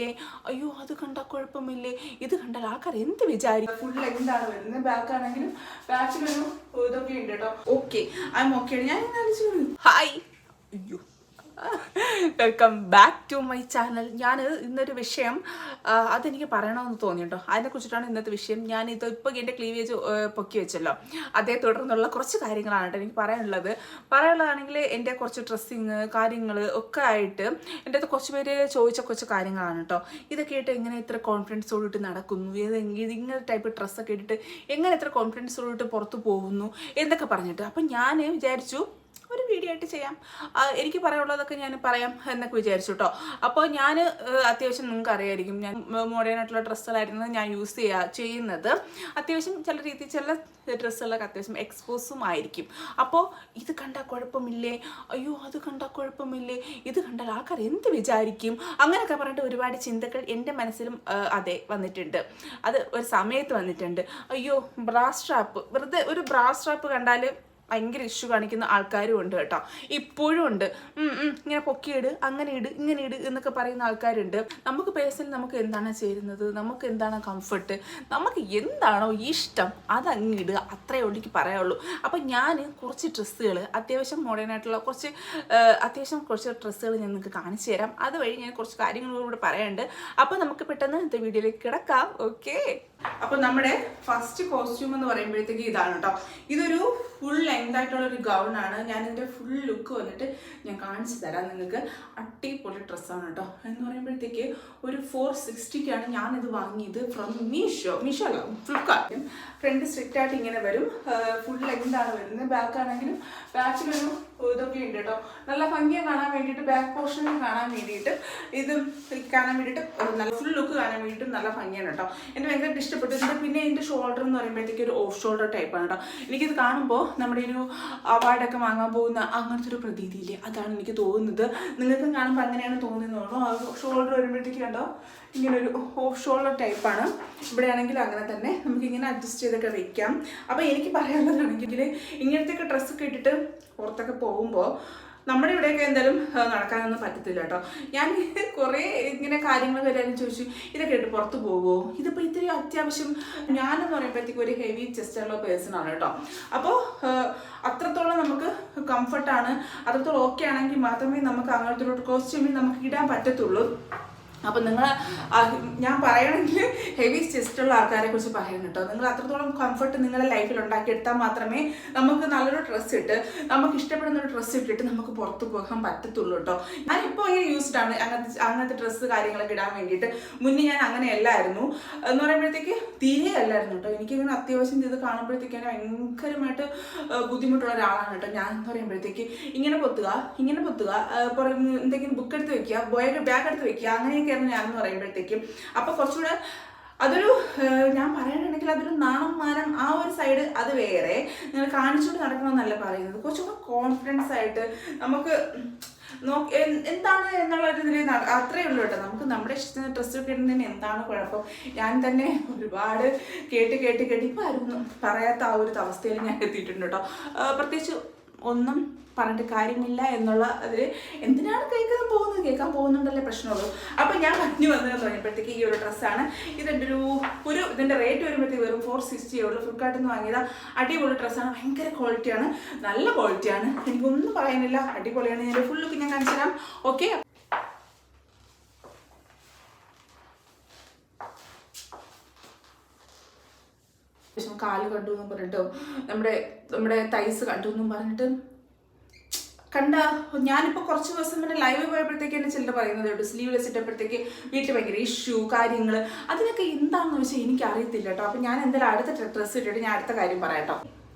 കുഴപ്പമില്ലേ, അയ്യോ അത് കണ്ടാൽ കുഴപ്പമില്ലേ, ഇത് കണ്ടാൽ ആൾക്കാർ എന്ത് വിചാരിക്കും. ഫുൾ ലെങ്താണ് വരുന്നത്, ബാക്ക് ആണെങ്കിലും ബാക്കിലൊരു ഇതൊക്കെ ഉണ്ട് കേട്ടോ. Okay I am okay. ഞാൻ ഹായ്, അയ്യോ welcome back to my channel. ഞാൻ ഇന്നൊരു വിഷയം അതെനിക്ക് പറയണമെന്ന് തോന്നി കേട്ടോ. അതിനെക്കുറിച്ചിട്ടാണ് ഇന്നത്തെ വിഷയം. ഞാനിത് ഇപ്പോൾ എൻ്റെ ക്ലീവേജ് പൊക്കി വെച്ചല്ലോ, അതേ തുടർന്നുള്ള കുറച്ച് കാര്യങ്ങളാണ് കേട്ടോ എനിക്ക് പറയാനുള്ളതാണെങ്കിൽ എൻ്റെ കുറച്ച് ഡ്രസ്സിങ് കാര്യങ്ങൾ ഒക്കെ ആയിട്ട് എൻ്റെ അടുത്ത് കുറച്ച് പേര് ചോദിച്ച കുറച്ച് കാര്യങ്ങളാണ് കേട്ടോ. ഇതൊക്കെ ആയിട്ട് എങ്ങനെ ഇത്ര കോൺഫിഡൻസോടിട്ട് നടക്കുന്നു, ഇങ്ങനെ ടൈപ്പ് ഡ്രസ്സൊക്കെ ഇട്ടിട്ട് എങ്ങനെ ഇത്ര കോൺഫിഡൻസോടിട്ട് പുറത്ത് പോകുന്നു എന്നൊക്കെ പറഞ്ഞിട്ട്. അപ്പം ഞാൻ വിചാരിച്ചു ഒരു വീഡിയോ ആയിട്ട് ചെയ്യാം, എനിക്ക് പറയാനുള്ളതൊക്കെ ഞാൻ പറയാം എന്നൊക്കെ വിചാരിച്ചു കേട്ടോ. അപ്പോൾ ഞാൻ അത്യാവശ്യം നിങ്ങൾക്ക് അറിയായിരിക്കും, ഞാൻ മോഡേൺ ആയിട്ടുള്ള ഡ്രസ്സുകളായിരുന്നു ഞാൻ യൂസ് ചെയ്യുന്നത്. അത്യാവശ്യം ചില രീതിയിൽ ചില ഡ്രസ്സുകളൊക്കെ അത്യാവശ്യം എക്സ്പോസും ആയിരിക്കും. അപ്പോൾ ഇത് കണ്ടാൽ കുഴപ്പമില്ലേ, അയ്യോ അത് കണ്ടാൽ കുഴപ്പമില്ലേ, ഇത് കണ്ടാൽ ആൾക്കാർ എന്ത് വിചാരിക്കും, അങ്ങനെയൊക്കെ പറഞ്ഞിട്ട് ഒരുപാട് ചിന്തകൾ എൻ്റെ മനസ്സിലും അതെ വന്നിട്ടുണ്ട്. അത് ഒരു സമയത്ത് വന്നിട്ടുണ്ട്. അയ്യോ ബ്രാസ് സ്ട്രാപ്പ്, വെറുതെ ഒരു ബ്രാസ് സ്ട്രാപ്പ് കണ്ടാൽ ഭയങ്കര ഇഷ്യൂ കാണിക്കുന്ന ആൾക്കാരും ഉണ്ട് കേട്ടോ, ഇപ്പോഴും ഉണ്ട്. ഇങ്ങനെ പൊക്കിയിട്, അങ്ങനെ ഇട്, ഇങ്ങനെ ഇട് എന്നൊക്കെ പറയുന്ന ആൾക്കാരുണ്ട്. നമുക്ക് പേഴ്സണലി നമുക്ക് എന്താണ് ചേരുന്നത്, നമുക്ക് എന്താണ് കംഫർട്ട്, നമുക്ക് എന്താണോ ഇഷ്ടം അതങ്ങ് ഇടുക, അത്രയേ ഉള്ളൂ എനിക്ക് പറയാനുള്ളൂ. അപ്പം ഞാൻ കുറച്ച് ഡ്രസ്സുകൾ അത്യാവശ്യം മോഡേൺ ആയിട്ടുള്ള കുറച്ച് ഡ്രസ്സുകൾ ഞാൻ നിങ്ങൾക്ക് കാണിച്ചു തരാം. അതുവഴി ഞാൻ കുറച്ച് കാര്യങ്ങളൂടെ പറയാനുണ്ട്. അപ്പോൾ നമുക്ക് പെട്ടെന്ന് ഇന്നത്തെ വീഡിയോയിലേക്ക് കിടക്കാം. ഓക്കെ, അപ്പോൾ നമ്മുടെ ഫസ്റ്റ് കോസ്റ്റ്യൂം എന്ന് പറയുമ്പോഴത്തേക്ക് ഇതാണ് കേട്ടോ. ഇതൊരു ഫുൾ ലെങ്ത് ആയിട്ടുള്ള ഒരു ഗൗണാണ്. ഞാൻ ഇതിൻ്റെ ഫുൾ ലുക്ക് വന്നിട്ട് ഞാൻ കാണിച്ചു തരാം നിങ്ങൾക്ക്. അടിപൊളി ഡ്രസ്സാണ് കേട്ടോ. എന്ന് പറയുമ്പോഴത്തേക്ക് ഒരു 460-ക്കാണ് ഞാനിത് വാങ്ങിയത് ഫ്രം മീഷോ അല്ല ഫ്ലിപ്കാർട്ട്. ഫ്രണ്ട് സ്ട്രിക്റ്റ് ആയിട്ട് ഇങ്ങനെ വരും, ഫുൾ ലെങ്ത് ആണ് വരുന്നത്. ബാക്ക് ആണെങ്കിലും ബാക്കിലൊരു ഇതൊക്കെ ഉണ്ട് കേട്ടോ. നല്ല ഭംഗിയെ കാണാൻ വേണ്ടിയിട്ട്, ബാക്ക് പോർഷനിൽ കാണാൻ വേണ്ടിയിട്ട്, ഇത് കാണാൻ വേണ്ടിയിട്ട് നല്ല ഫുൾ ലുക്ക് കാണാൻ വേണ്ടിയിട്ട് നല്ല ഭംഗിയാണ് കേട്ടോ. എനിക്ക് ഭയങ്കര ഇഷ്ടപ്പെട്ടിട്ടുണ്ട്. പിന്നെ ഇതിൻ്റെ ഷോൾഡർ എന്ന് പറയുമ്പോഴത്തേക്ക് ഒരു ഓഫ് ഷോൾഡർ ടൈപ്പാണ് കേട്ടോ. എനിക്കിത് കാണുമ്പോൾ നമ്മുടെ ഒരു അവാർഡൊക്കെ വാങ്ങാൻ പോകുന്ന അങ്ങനത്തെ ഒരു പ്രതീതിയില്ലേ, അതാണ് എനിക്ക് തോന്നുന്നത്. നിങ്ങൾക്കും കാണുമ്പോൾ അങ്ങനെയാണ് തോന്നുന്നതാണോ? ആ ഷോൾഡർ വരുമ്പോഴത്തേക്ക് കണ്ടോ ഇങ്ങനൊരു ഓഫ് ഷോൾഡർ ടൈപ്പാണ്. ഇവിടെ ആണെങ്കിൽ അങ്ങനെ തന്നെ നമുക്കിങ്ങനെ അഡ്ജസ്റ്റ് ചെയ്തൊക്കെ വെക്കാം. അപ്പോൾ എനിക്ക് പറയാനുള്ളതാണെങ്കിൽ ഇങ്ങനത്തെയൊക്കെ ഡ്രസ്സൊക്കെ ഇട്ടിട്ട് പുറത്തൊക്കെ പോകുമ്പോൾ നമ്മുടെ ഇവിടെയൊക്കെ എന്തായാലും നടക്കാനൊന്നും പറ്റത്തില്ല കേട്ടോ. ഞാൻ കുറേ ഇങ്ങനെ കാര്യങ്ങൾ വരാനും ചോദിച്ചു, ഇതൊക്കെ ഇട്ട് പുറത്ത് പോകുമോ, ഇതിപ്പോൾ ഇത്രയും അത്യാവശ്യം. ഞാനെന്ന് പറയുമ്പോഴത്തേക്ക് ഒരു ഹെവി ചെസ്റ്റുള്ള പേഴ്സണാണ് കേട്ടോ. അപ്പോൾ അത്രത്തോളം നമുക്ക് കംഫർട്ടാണ്, അത്രത്തോളം ഓക്കെ ആണെങ്കിൽ മാത്രമേ നമുക്ക് അങ്ങനത്തെ ഒരു കോസ്റ്റ്യൂമിൽ നമുക്ക് ഇടാൻ പറ്റത്തുള്ളൂ. അപ്പം നിങ്ങൾ ഞാൻ പറയണമെങ്കിൽ ഹെവി ചെസ്റ്റുള്ള ആൾക്കാരെ കുറിച്ച് പറയണം കേട്ടോ. നിങ്ങൾ അത്രത്തോളം കംഫർട്ട് നിങ്ങളുടെ ലൈഫിൽ ഉണ്ടാക്കിയെടുത്താൽ മാത്രമേ നമുക്ക് നല്ലൊരു ഡ്രസ്സ് ഇട്ട്, നമുക്ക് ഇഷ്ടപ്പെടുന്ന ഒരു ഡ്രസ്സ് ഇട്ടിട്ട് നമുക്ക് പുറത്ത് പോകാൻ പറ്റത്തുള്ളൂ കേട്ടോ. ഞാനിപ്പോൾ ഇങ്ങനെ യൂസ്ഡാണ് അങ്ങനത്തെ ഡ്രസ്സ് കാര്യങ്ങളൊക്കെ ഇടാൻ വേണ്ടിയിട്ട്. മുന്നേ ഞാൻ അങ്ങനെയല്ലായിരുന്നു എന്ന് പറയുമ്പോഴത്തേക്ക് തീരെ അല്ലായിരുന്നു കേട്ടോ. എനിക്കിങ്ങനെ അത്യാവശ്യം ഇത് കാണുമ്പോഴത്തേക്കാണ് ഭയങ്കരമായിട്ട് ബുദ്ധിമുട്ടുള്ള ഒരാളാണ് കേട്ടോ ഞാൻ. എന്ന് പറയുമ്പോഴത്തേക്ക് ഇങ്ങനെ പൊത്തുക എന്തെങ്കിലും ബുക്ക് എടുത്ത് വെക്കുക, ബാഗ് എടുത്ത് വെക്കുക, അങ്ങനെയൊക്കെ ഞാനെന്ന് പറയുമ്പോഴത്തേക്കും. അപ്പോൾ കുറച്ചുകൂടെ അതൊരു ഞാൻ പറയുകയാണെങ്കിൽ അതൊരു നാണം മാനം ആ ഒരു സൈഡ് അത് വേറെ, നിങ്ങൾ കാണിച്ചുകൊണ്ട് നടക്കണമെന്നല്ല പറയുന്നത്. കുറച്ചുകൂടെ കോൺഫിഡൻസ് ആയിട്ട് നമുക്ക് എന്താണ് എന്നുള്ള ഒരു ഇതിൽ അത്രയേ ഉള്ളൂ കേട്ടോ. നമുക്ക് നമ്മുടെ ഇഷ്ടത്തിന് ഡ്രസ്സ് കിട്ടുന്നതിന് എന്താണ് കുഴപ്പം? ഞാൻ തന്നെ ഒരുപാട് കേട്ട് ഇപ്പം ആരും പറയാത്ത ആ ഒരു അവസ്ഥയിൽ ഞാൻ എത്തിയിട്ടുണ്ട് കേട്ടോ. പ്രത്യേകിച്ച് ഒന്നും പറഞ്ഞിട്ട് കാര്യമില്ല എന്നുള്ള അതിൽ എന്തിനാണ് കേൾക്കാൻ പോകുന്നുണ്ടല്ലേ പ്രശ്നമുള്ളൂ. അപ്പം ഞാൻ പറഞ്ഞു വന്നതെന്ന് പറഞ്ഞപ്പോഴത്തേക്ക് ഈ ഒരു ഡ്രസ്സാണ്. ഇതിൻ്റെ ഇതിൻ്റെ റേറ്റ് വരുമ്പോഴത്തേക്ക് വെറും 460 ഉള്ളൂ. ഫ്ലിപ്കാർട്ടിൽ നിന്ന് വാങ്ങിയത് അടിപൊളി ഡ്രസ്സാണ്, ഭയങ്കര ക്വാളിറ്റിയാണ്, നല്ല ക്വാളിറ്റിയാണ്, എനിക്കൊന്നും പറയാനില്ല, അടിപൊളിയാണ്. ഞാൻ ഫുൾ ലുക്ക് ഞാൻ കാണിച്ചു തരാം. ഓക്കെ, കാല് കണ്ടു എന്നും പറഞ്ഞിട്ടോ, നമ്മുടെ തൈസ് കണ്ടു എന്നും പറഞ്ഞിട്ട് ഞാനിപ്പോൾ കുറച്ച് ദിവസം മുന്നേ ലൈവ് പോയപ്പോഴത്തേക്ക് എന്നെ ചിലർ പറയുന്നത് കേട്ടോ, സ്ലീവ്ലെസ് ഇട്ടപ്പോഴത്തേക്ക് വീട്ടിൽ ഭയങ്കര ഇഷ്യൂ കാര്യങ്ങൾ, അതിനൊക്കെ എന്താണെന്ന് വെച്ചാൽ എനിക്ക് അറിയത്തില്ല കേട്ടോ. അപ്പോൾ ഞാൻ എന്തായാലും അടുത്ത ഡ്രസ്സ് ഇട്ടിട്ട് ഞാൻ അടുത്ത കാര്യം പറയാം കേട്ടോ.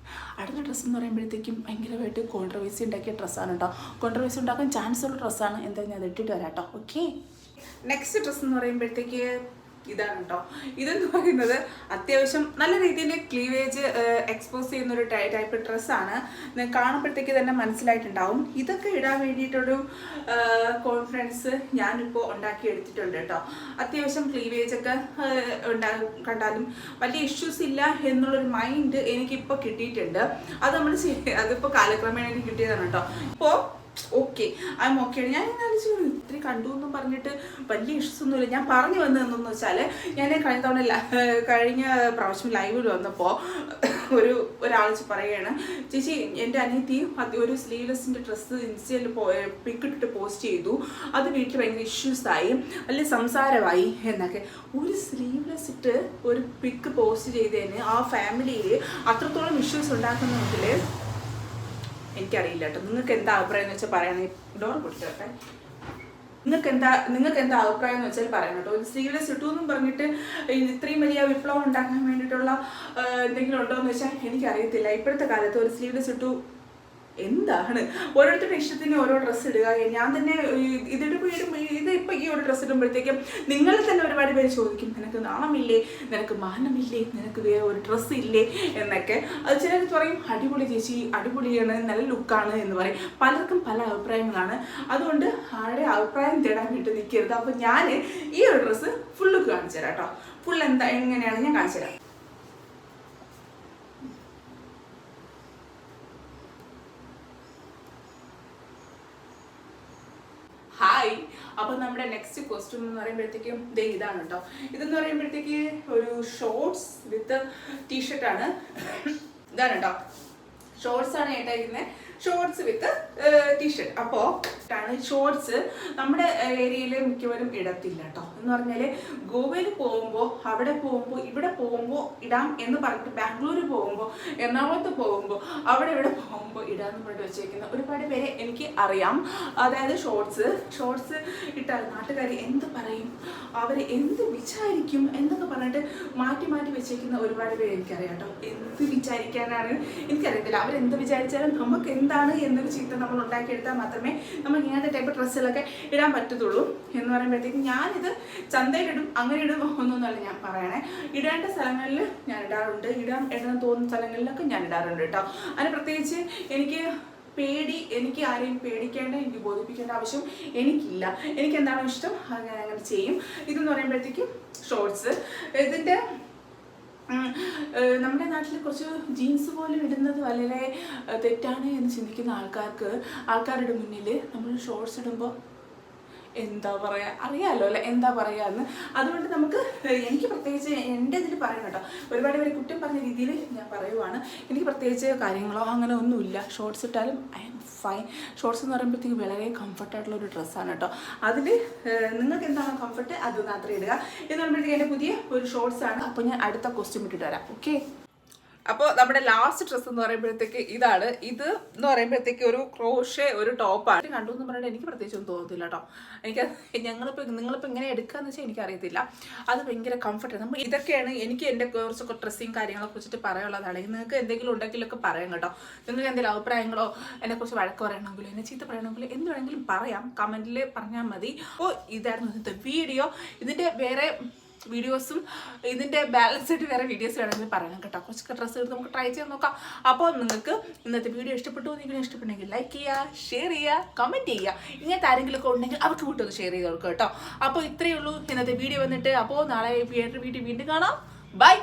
അടുത്ത ഡ്രസ്സ് എന്ന് പറയുമ്പോഴത്തേക്കും ഭയങ്കരമായിട്ട് കോൺട്രവേഴ്സി ഉണ്ടാക്കിയ ഡ്രസ്സാണ് കേട്ടോ. കോൺട്രവേഴ്സി ഉണ്ടാക്കാൻ ചാൻസ് ഉള്ള ഡ്രസ്സാണ്. എന്തായാലും ഞാൻ അത് ഇട്ടിട്ട് വരാം കേട്ടോ. ഓക്കെ, നെക്സ്റ്റ് ഡ്രസ്സ് എന്ന് പറയുമ്പോഴത്തേക്ക് ഇതാണ് കേട്ടോ. ഇതെന്ന് പറയുന്നത് അത്യാവശ്യം നല്ല രീതിയിൽ ക്ലീവേജ് എക്സ്പോസ് ചെയ്യുന്ന ഒരു ടൈപ്പ് ഡ്രസ്സാണ്. കാണുമ്പോഴത്തേക്ക് തന്നെ മനസ്സിലായിട്ടുണ്ടാവും. ഇതൊക്കെ ഇടാൻ വേണ്ടിയിട്ടൊരു കോൺഫിഡൻസ് ഞാനിപ്പോൾ ഉണ്ടാക്കിയെടുത്തിട്ടുണ്ട് കേട്ടോ. അത്യാവശ്യം ക്ലീവേജൊക്കെ കണ്ടാലും വലിയ ഇഷ്യൂസ് ഇല്ല എന്നുള്ളൊരു മൈൻഡ് എനിക്കിപ്പോൾ കിട്ടിയിട്ടുണ്ട്. അതിപ്പോൾ കാലക്രമേണ എനിക്ക് കിട്ടിയതാണ് കേട്ടോ. ഇപ്പോൾ ഓക്കെ ഐ എം ഓക്കെ. ഞാൻ ആലോചിച്ചു ഇത്രയും കണ്ടു എന്നും പറഞ്ഞിട്ട് വലിയ ഇഷ്യൂസ് ഒന്നുമില്ല. ഞാൻ പറഞ്ഞു വന്നതെന്ന് വെച്ചാൽ ഞാൻ കഴിഞ്ഞ പ്രാവശ്യം ലൈവിൽ വന്നപ്പോൾ ഒരാൾ പറയുകയാണ്, ചേച്ചി എൻ്റെ അനിയത്തി ഒരു സ്ലീവ്ലെസ്സിൻ്റെ ഡ്രസ്സ് ഇൻസ്റ്റയിൽ പിക്കിട്ടിട്ട് പോസ്റ്റ് ചെയ്തു, അത് വീട്ടിൽ ഭയങ്കര ഇഷ്യൂസായി, വലിയ സംസാരമായി എന്നൊക്കെ. ഒരു സ്ലീവ്ലെസ് ഇട്ട് ഒരു പിക്ക് പോസ്റ്റ് ചെയ്തതിന് ആ ഫാമിലിയിൽ അത്രത്തോളം ഇഷ്യൂസ് ഉണ്ടാക്കുന്നെങ്കിൽ എനിക്കറിയില്ല കേട്ടോ. നിങ്ങൾക്ക് എന്താ അഭിപ്രായം എന്ന് വെച്ചാൽ പറയണേ. ഡോർ പൊട്ടിട്ടെ. നിങ്ങൾക്ക് എന്താ അഭിപ്രായം എന്ന് വെച്ചാൽ പറയണം കേട്ടോ. ഒരു സ്ലീവ്ലെസ് ഇട്ടു എന്നും പറഞ്ഞിട്ട് ഇത്രയും വലിയ വിപ്ലവം ഉണ്ടാക്കാൻ വേണ്ടിയിട്ടുള്ള എന്തെങ്കിലും ഉണ്ടോ എന്ന് വെച്ചാൽ എനിക്കറിയത്തില്ല. ഇപ്പോഴത്തെ കാലത്ത് ഒരു സ്ലീവ്ലെസ് ഇട്ടു എന്താണ് ഓരോരുത്തരുടെ ഇഷ്ടത്തിന് ഓരോ ഡ്രസ്സ് ഇടുക. ഞാൻ തന്നെ ഇതിപ്പോൾ ഈ ഒരു ഡ്രസ്സ് ഇടുമ്പോഴത്തേക്കും നിങ്ങൾ തന്നെ ഒരുപാട് പേര് ചോദിക്കും, നിനക്ക് നാണമില്ലേ, നിനക്ക് മാനമില്ലേ, നിനക്ക് വേറെ ഒരു ഡ്രസ്സ് ഇല്ലേ എന്നൊക്കെ. അത് ചിലർ പറയും അടിപൊളി ചേച്ചി, അടിപൊളിയാണ്, നല്ല ലുക്കാണ് എന്ന് പറയും. പലർക്കും പല അഭിപ്രായങ്ങളാണ്. അതുകൊണ്ട് ആരുടെ അഭിപ്രായം തേടാൻ വേണ്ടി നിൽക്കരുത്. അപ്പോൾ ഞാൻ ഈ ഒരു ഡ്രസ്സ് ഫുൾ ലുക്ക് കാണിച്ചു തരാം കേട്ടോ. ഫുൾ എങ്ങനെയാണ് ഞാൻ കാണിച്ചു തരാം. ഹായ്. അപ്പോൾ നമ്മുടെ നെക്സ്റ്റ് കോസ്റ്റ്യൂം എന്ന് പറയുമ്പോഴത്തേക്കും ഇതാണ് കേട്ടോ. ഇതെന്ന് പറയുമ്പോഴത്തേക്ക് ഒരു ഷോർട്സ് വിത്ത് ടീഷർട്ടാണ്. ഇതാണ് കേട്ടോ, ഷോർട്സ് ആണ് ഏട്ടായിരിക്കുന്നത്. ഷോർട്സ് വിത്ത് ടീഷർട്ട്. അപ്പോൾ ഷോർട്സ് നമ്മുടെ ഏരിയയിൽ മിക്കവരും ഇടത്തില്ല കേട്ടോ. എന്ന് പറഞ്ഞാൽ ഗോവയിൽ പോകുമ്പോൾ, അവിടെ പോകുമ്പോൾ, ഇവിടെ പോകുമ്പോൾ ഇടാം എന്ന് പറഞ്ഞിട്ട് ബാംഗ്ലൂർ പോകുമ്പോൾ, എറണാകുളത്ത് പോകുമ്പോൾ, ഇവിടെ പോകുമ്പോൾ ഇടാമെന്ന് പറഞ്ഞിട്ട് വെച്ചേക്കുന്ന ഒരുപാട് പേരെ എനിക്ക് അറിയാം. അതായത് ഷോർട്സ് ഇട്ടാൽ നാട്ടുകാർ എന്ത് പറയും, അവർ എന്ത് വിചാരിക്കും എന്നൊക്കെ പറഞ്ഞിട്ട് മാറ്റി വെച്ചേക്കുന്ന ഒരുപാട് പേര് എനിക്കറിയാം കേട്ടോ. എന്ത് വിചാരിക്കാനാണ് എനിക്കറിയത്തില്ല. അവരെന്ത് വിചാരിച്ചാലും നമുക്ക് എന്താണ് എന്നൊരു ചിന്ത നമ്മൾ ഉണ്ടാക്കിയെടുത്താൽ മാത്രമേ നമുക്ക് ഇങ്ങനത്തെ ടൈപ്പ് ഡ്രസ്സുകളൊക്കെ ഇടാൻ പറ്റത്തുള്ളൂ. എന്ന് പറയുമ്പോഴത്തേക്കും ഞാനിത് ചന്തയിലിടും അങ്ങനെ ഇടും ഒന്നൊന്നുമല്ല ഞാൻ പറയണേ. ഇടേണ്ട സ്ഥലങ്ങളിൽ ഞാൻ ഇടാറുണ്ട്, ഇടാൻ തോന്നുന്ന സ്ഥലങ്ങളിലൊക്കെ ഞാൻ ഇടാറുണ്ട് കേട്ടോ. അതിന് പ്രത്യേകിച്ച് എനിക്ക് ആരെയും പേടിക്കേണ്ട, എനിക്ക് ബോധിപ്പിക്കേണ്ട ആവശ്യം എനിക്കില്ല. എനിക്ക് എന്താണോ ഇഷ്ടം അങ്ങനെ ചെയ്യും. ഇതെന്ന് പറയുമ്പോഴത്തേക്കും ഷോർട്സ്. ഇതിൻ്റെ നമ്മുടെ നാട്ടിൽ കുറച്ച് ജീൻസ് പോലും ഇടുന്നത് വളരെ തെറ്റാണ് എന്ന് ചിന്തിക്കുന്ന ആൾക്കാരുടെ മുന്നിൽ നമ്മൾ ഷോർട്സ് ഇടുമ്പോൾ എന്താ പറയുക, അറിയാമല്ലോ അല്ലേ എന്താ പറയുകയെന്ന്. അതുകൊണ്ട് എനിക്ക് പ്രത്യേകിച്ച് എൻ്റെ ഇതിൽ പറയണം കേട്ടോ. ഒരുപാട് പേര് കുറ്റം പറഞ്ഞ രീതിയിൽ ഞാൻ പറയുവാണ്. എനിക്ക് പ്രത്യേകിച്ച് കാര്യങ്ങളോ അങ്ങനെ ഒന്നുമില്ല. ഷോർട്സ് ഇട്ടാലും ഐ എം ഫൈൻ. ഷോർട്സ് എന്ന് പറയുമ്പോഴത്തേക്ക് വളരെ കംഫർട്ടായിട്ടുള്ള ഒരു ഡ്രസ്സാണ് കേട്ടോ. അതിൽ നിങ്ങൾക്ക് എന്താണോ കംഫർട്ട് അത് മാത്രം ഇടുക. എന്ന് പറയുമ്പോഴത്തേക്ക് എൻ്റെ പുതിയ ഒരു ഷോർട്സാണ്. അപ്പോൾ ഞാൻ അടുത്ത കോസ്റ്റ്യൂം ഇട്ടിട്ട് വരാം. ഓക്കെ. അപ്പോൾ നമ്മുടെ ലാസ്റ്റ് ഡ്രസ്സ് എന്ന് പറയുമ്പോഴത്തേക്ക് ഇതാണ്. ഇത് എന്ന് പറയുമ്പോഴത്തേക്ക് ഒരു ക്രോഷേ ഒരു ടോപ്പാണ്. കണ്ടു എന്ന് പറഞ്ഞാൽ എനിക്ക് പ്രത്യേകിച്ചൊന്നും തോന്നത്തില്ല കേട്ടോ. നിങ്ങളിപ്പോൾ ഇങ്ങനെ എടുക്കാന്ന് വെച്ചാൽ എനിക്കറിയത്തില്ല. അത് ഭയങ്കര കംഫർട്ടാണ്. ഇതൊക്കെയാണ് എനിക്ക് എൻ്റെ കുറച്ചൊക്കെ ഡ്രസ്സിങ് കാര്യങ്ങളെ കുറിച്ചിട്ട് പറയാനുള്ളതാണ്. നിങ്ങൾക്ക് എന്തെങ്കിലും ഉണ്ടെങ്കിലൊക്കെ പറയാം കേട്ടോ. നിങ്ങൾക്ക് എന്തെങ്കിലും അഭിപ്രായങ്ങളോ എന്നെക്കുറിച്ച് വഴക്ക് പറയണമെങ്കിലോ എന്നെ ചീത്ത പറയണമെങ്കിലോ എന്ത് വേണമെങ്കിലും പറയാം, കമൻറ്റിൽ പറഞ്ഞാൽ മതി. അപ്പോൾ ഇതായിരുന്നു ഇന്നത്തെ വീഡിയോ. ഇതിൻ്റെ വേറെ വീഡിയോസും ഇതിൻ്റെ ബാലൻസ് ആയിട്ട് വേറെ വീഡിയോസ് വേണമെങ്കിൽ പറയണം കേട്ടോ. കുറച്ചൊക്കെ ഡ്രസ്സ് എടുത്ത് നമുക്ക് ട്രൈ ചെയ്ത് നോക്കാം. അപ്പോൾ നിങ്ങൾക്ക് ഇന്നത്തെ വീഡിയോ ഇഷ്ടപ്പെട്ടു, നിങ്ങൾ ഇഷ്ടപ്പെട്ടെങ്കിൽ ലൈക്ക് ചെയ്യുക, ഷെയർ ചെയ്യുക, കമൻറ്റ് ചെയ്യുക. ഇങ്ങനത്തെ ആരെങ്കിലുമൊക്കെ ഉണ്ടെങ്കിൽ അവർക്ക് കൂട്ടൊന്ന് ഷെയർ ചെയ്ത് കൊടുക്കുക കേട്ടോ. അപ്പോൾ ഇത്രയേ ഉള്ളൂ ഇന്നത്തെ വീഡിയോ വന്നിട്ട്. അപ്പോൾ നാളെ വീണ്ടും കാണാം. ബൈ.